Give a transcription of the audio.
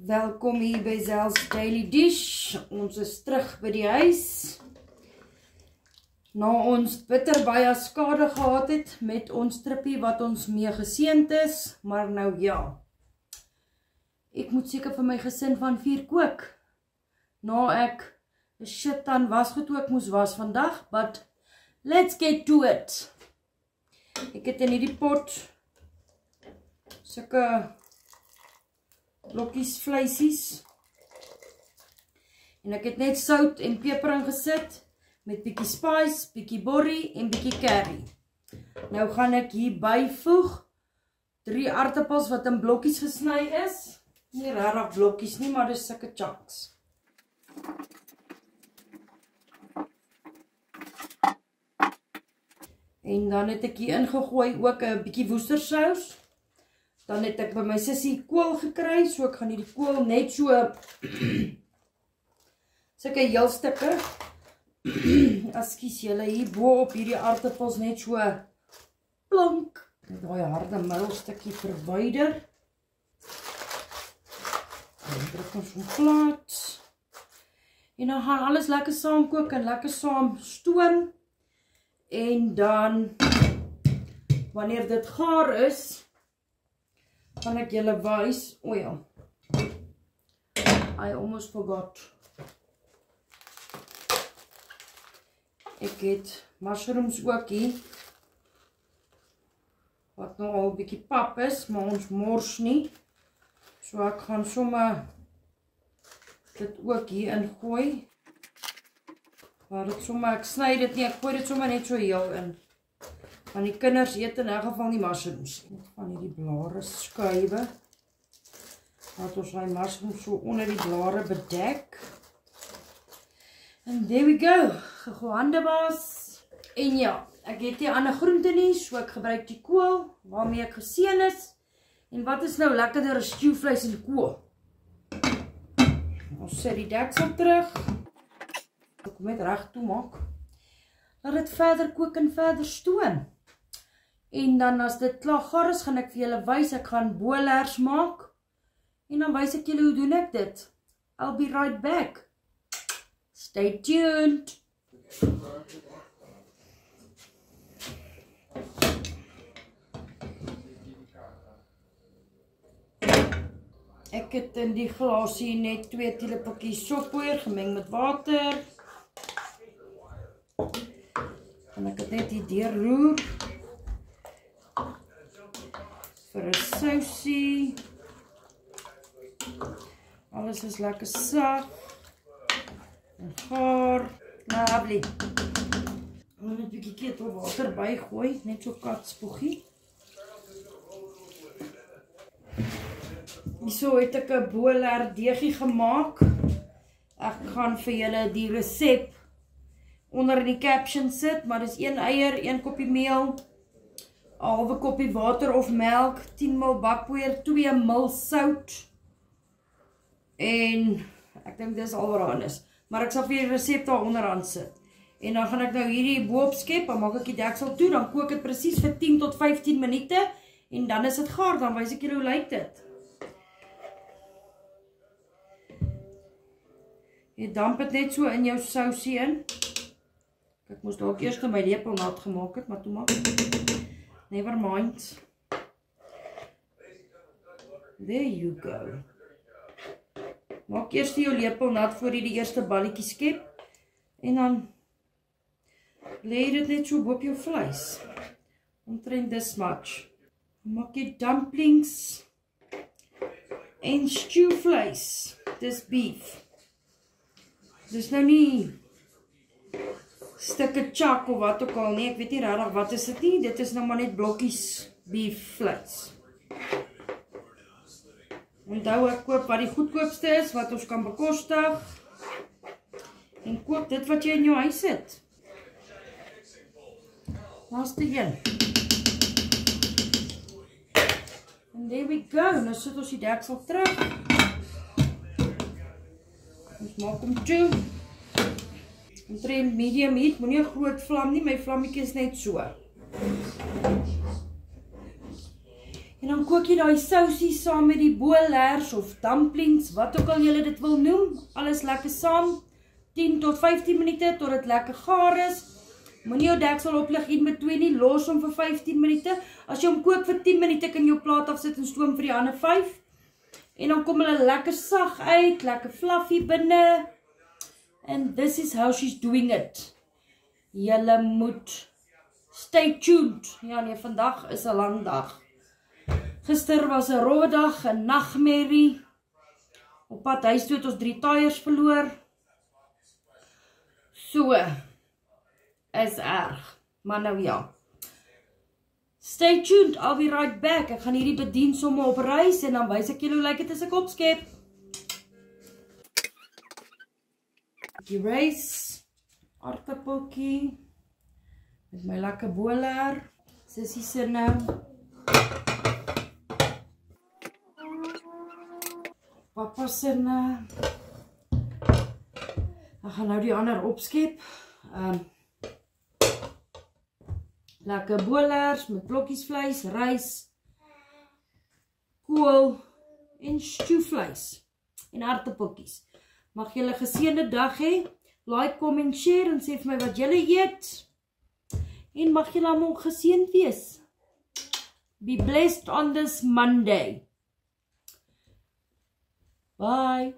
Welkom hier by Zel's Daily Dish. Ons is terug by die huis. Na ons bitter baie skade gehad het met ons trippie wat ons mee geseënd is, maar nou ja. Ek moet seker vir my gesin van 4 kook. Na ek shit dan wasgoed ook moes was vandag, but let's get to it. Ek het in hierdie pot sulke blokkies vleisies en ek het net sout en peper ingesit met bietjie spice, bietjie borrie en bietjie curry. Nou gaan ek hier byvoeg 3 aartappels wat in blokkies gesny is. Nie regtig blokkies nie, maar dis sulke chunks. En dan het ek hier ingegooi ook 'n bietjie woestersous. Dan het ek by my sussie kool gekry, so ek gaan hierdie kool net so sulke heel stukke. Ekskuus julle, hier bo op hierdie aartappels net so plonk. Net daai harde middelstukkie verwyder. En druk ons hom plat. En dan gaan alles lekker saam kook en lekker saam stoom. En dan wanneer dit gaar is, gaan ek julle wys, o ja, I almost forgot. Ek het mushrooms ook hier, wat nou al 'n bietjie pap is, maar ons mors nie. So ek gaan sommer dit ook hier ingooi. Maar dit sommer, ek sny dit nie, ek gooi dit sommer net so heel in. Want die kinders eet in 'n geval nie mushrooms. Net van hierdie blare skuive. Laat ons die mushrooms so onder die blare bedek. And there we go. Gegoande was. En ja, ek het nie ander groente nie, so ek gebruik die kool waarmee ek geseën is. En wat is nou lekkerder as stewvleis en kool? Ons sit die deksel terug. Ek kom net reg toe maak. Laat dit verder kook en verder stoom. En dan as dit klaar gaar is, gaan ek vir julle wys, ek gaan boelers maak. En dan wys ek julle hoe doen ek dit. I'll be right back. Stay tuned. Ek het in die glasie net 2 teelepeltjies soppoeier gemeng met water. En ek het net die deurroer vir 'n sousie. Alles is lekker sag en gaar. Lovely. Ek moet net 'n bietjie ketelwater bygooi, net so katspoegie. Hierso het ek 'n boeler deegie gemaak. Ek gaan vir julle die resep onder in die caption sit, maar dis 1 eier, 1 koppie meel, 'n halwe koppie water of melk, 10 ml bakpoeier, 2 ml sout. En ek dink dis al wat daar is. Maar ek sal vir die resep daar onderaan sit. En dan gaan ek nou hierdie bo-op skep, dan maak ek die deksel toe, dan kook dit presies vir 10 tot 15 minute en dan is dit gaar, dan wys ek julle hoe lyk dit. Jy damp dit net so in jou sousie in. Ek moes dalk eers my lepel nat gemaak het, maar toe maak. Never mind. There you go. Maak eers jou lepel nat voor jy die eerste balletjie skep. En dan lê dit net so op jou vleis. Omtrent this much. Maak jy dumplings en stewvleis. Dis beef. Dis nou nie stukke chak of wat ook al nie, ek weet nie regtig wat is dit nie, dit is nou maar net blokkies beef vleis. Onthou ek koop wat die goedkoopste is, wat ons kan bekostig, en koop dit wat jy in jou huis het. Laaste een. And there we go, nou sit ons die deksel terug. Ons maak hom toe. Omtrent medium heat, moenie 'n groot vlam nie, my vlammetjie is net so. En dan kook jy daai sousie saam met die boelers of dumplings, wat ook al julle dit wil noem. Alles lekker saam. 10 tot 15 minute tot dit lekker gaar is. Moenie jou deksel oplig in between nie, los hom vir 15 minute. As jy hom kook vir 10 minute, kan jy op plaat afsit en stoom vir die ander 5. En dan kom hulle lekker sag uit, lekker fluffy binne. And this is how she's doing it. Julle moet stay tuned. Ja nee, vandag is 'n lang dag. Gister was 'n rowwe dag, 'n nagmerrie. Op pad huis toe het ons 3 tyres verloor. So is erg. Maar nou ja. Stay tuned, I'll be right back. Ek gaan hierdie bedien somme op reis en dan wys ek julle hoe lyk dit as ek opskep. Die reis, aardappeltjie met my lekker boeler, sissie sinne. Papa sinne. Ek gaan nou die ander opskep. Lekker boelers met blokkies vleis, rys, kool en stewvleis en aardappeltjies. Mag julle 'n geseënde dag hê. Like, comment, share en sê vir my wat julle eet. En mag julle almal geseënd wees. Be blessed on this Monday. Bye.